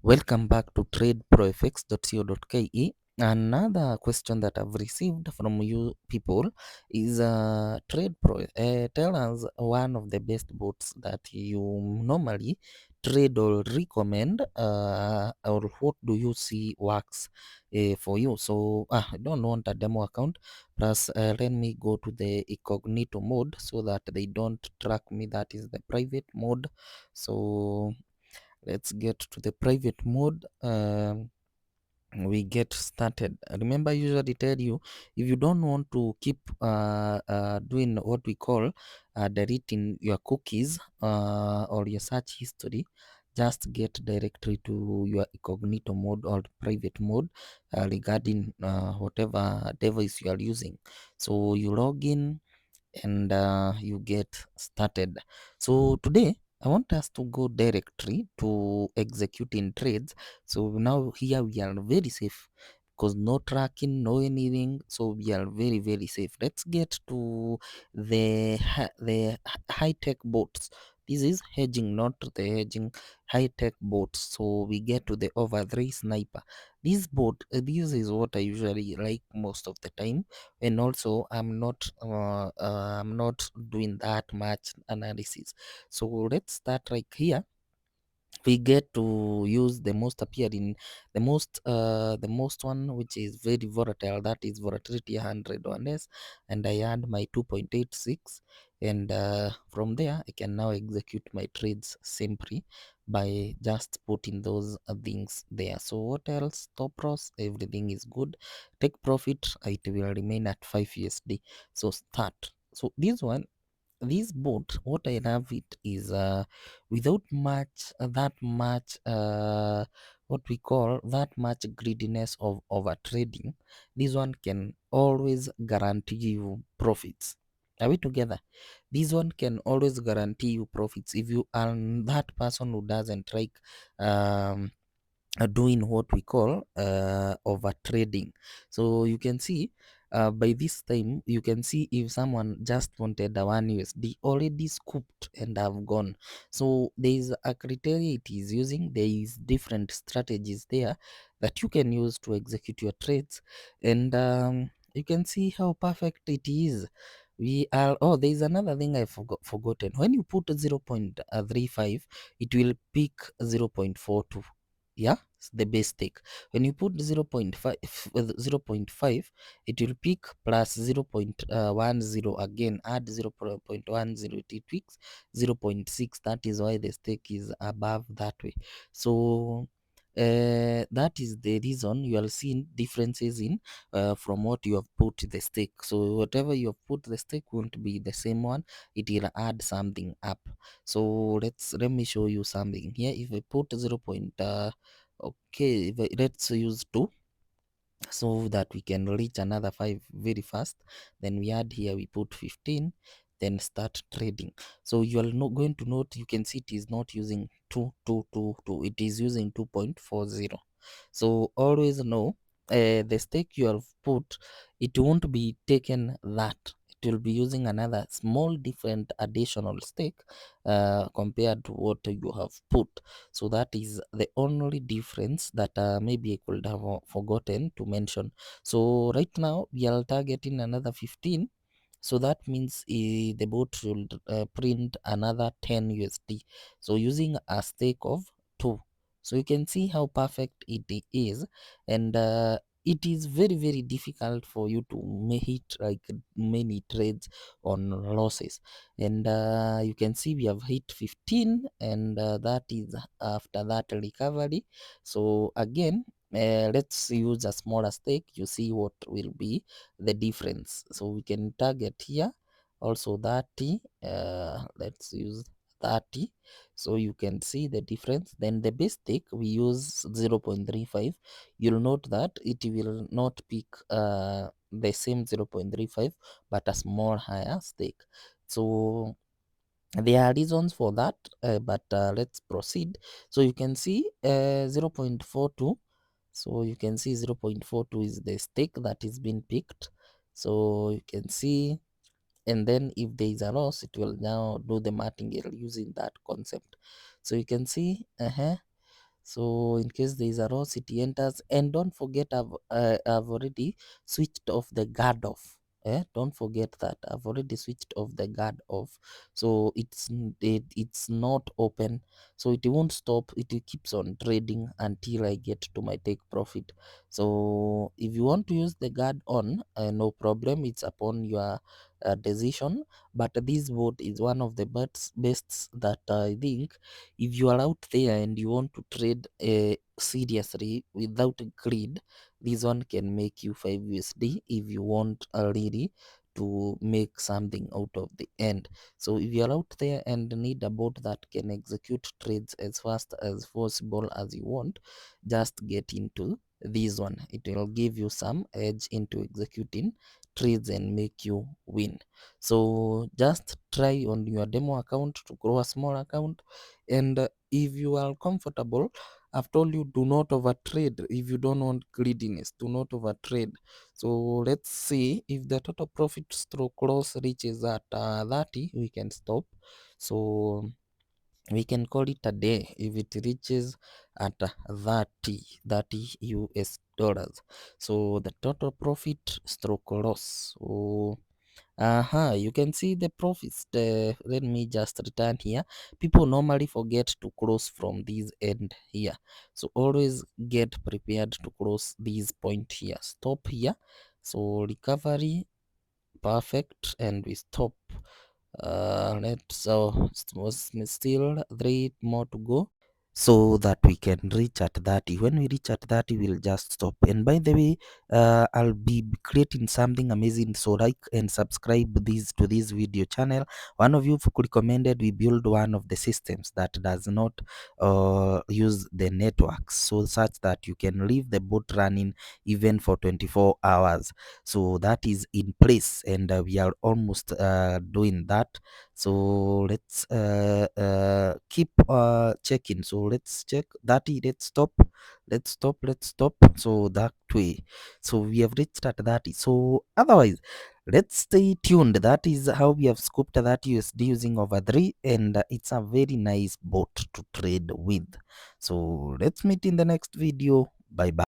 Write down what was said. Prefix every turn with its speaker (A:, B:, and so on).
A: Welcome back to tradeprofx.co.ke. Another question that I've received from you people is tell us one of the best bots that you normally trade or recommend, or what do you see works for you. So I don't want a demo account. Plus, let me go to the incognito mode so that they don't track me. That is the private mode. So let's get to the private mode. We get started. Remember, I usually tell you, if you don't want to keep doing what we call deleting your cookies or your search history, just get directly to your incognito mode or private mode regarding whatever device you are using. So you log in and you get started. So today I want us to go directly to executing trades. So now here we are very safe because no tracking, no anything. So we are very safe. Let's get to the high tech bots. This is hedging, not the hedging, high tech bots. So we get to the over 3 sniper. This is what I usually like most of the time, and also I'm not doing that much analysis. So let's start right here. We get to use the most appearing, the most one which is very volatile, that is volatility 100 1s, and I add my 2.86, and from there I can now execute my trades simply by just putting those things there. So what else? Stop loss, everything is good. Take profit, it will remain at 5 USD. So start. So this boat, what I love it is without much that much what we call that much greediness of over trading. This one can always guarantee you profits. Are we together? This one can always guarantee you profits if you are that person who doesn't like doing what we call over trading. So you can see by this time you can see if someone just wanted a 1 USD already scooped and have gone. So there is a criteria it is using, there is different strategies there that you can use to execute your trades, and you can see how perfect it is. We are, oh, there is another thing I forgotten. When you put 0.35, it will pick 0.42. Yeah, it's the base take. When you put 0.5 0 0.5, it will pick plus 0.10 again, add 0.10, it tweaks 0.6. That is why the stake is above that way. So that is the reason you are seeing differences in from what you have put the stake. So whatever you have put the stake won't be the same one, it will add something up. So let me show you something here. If I put 0. Okay, let's use 2 so that we can reach another 5 very fast. Then we add here, we put 15, then start trading. So you are not going to note, you can see it is not using 2, it is using 2.40. So always know the stake you have put, it won't be taken that, it will be using another small different additional stake compared to what you have put. So that is the only difference that maybe I could have forgotten to mention. So right now we are targeting another 15. So that means the bot should print another 10 USD. So using a stake of 2. So you can see how perfect it is, and it is very difficult for you to hit like many trades on losses. And you can see we have hit 15, and that is after that recovery. So again, let's use a smaller stake, you see what will be the difference. So we can target here also 30, let's use 30, so you can see the difference. Then the base stake we use 0.35. You'll note that it will not pick the same 0.35 but a small higher stake. So there are reasons for that, but let's proceed. So you can see 0.42. So you can see 0.42 is the stake that is being picked. So you can see, and then if there is a loss, it will now do the martingale using that concept. So you can see So in case there is a loss, it enters. And don't forget, I've already switched off the guard off. Don't forget that I've already switched off the guard off, so it's not open, so it won't stop. It keeps on trading until I get to my take profit. So if you want to use the guard on, no problem, it's upon your decision. But this bot is one of the best that I think, if you are out there and you want to trade seriously without greed, this one can make you 5 USD if you want really to make something out of the end. So if you're out there and need a bot that can execute trades as fast as possible as you want, just get into this one. It will give you some edge into executing trades and make you win. So just try on your demo account to grow a small account. And if you are comfortable, I've told you, do not overtrade. If you don't want greediness, do not overtrade. So let's see if the total profit stroke loss reaches at 30, we can stop. So we can call it a day if it reaches at 30 US dollars. So the total profit stroke loss. So you can see the profits. Let me just return here. People normally forget to close from this end here, so always get prepared to close this point here. Stop here. So recovery, perfect, and we stop. Let's so still 3 more to go, so that we can reach at 30. When we reach at 30, we'll just stop. And by the way, I'll be creating something amazing, so like and subscribe to this video channel. One of you recommended we build one of the systems that does not use the networks, so such that you can leave the boat running even for 24 hours. So that is in place, and we are almost doing that. So let's keep checking. So let's check that. Let's stop. So that way, so we have reached at 30. So otherwise, let's stay tuned. That is how we have scooped that USD using over 3, and it's a very nice bot to trade with. So let's meet in the next video. Bye bye.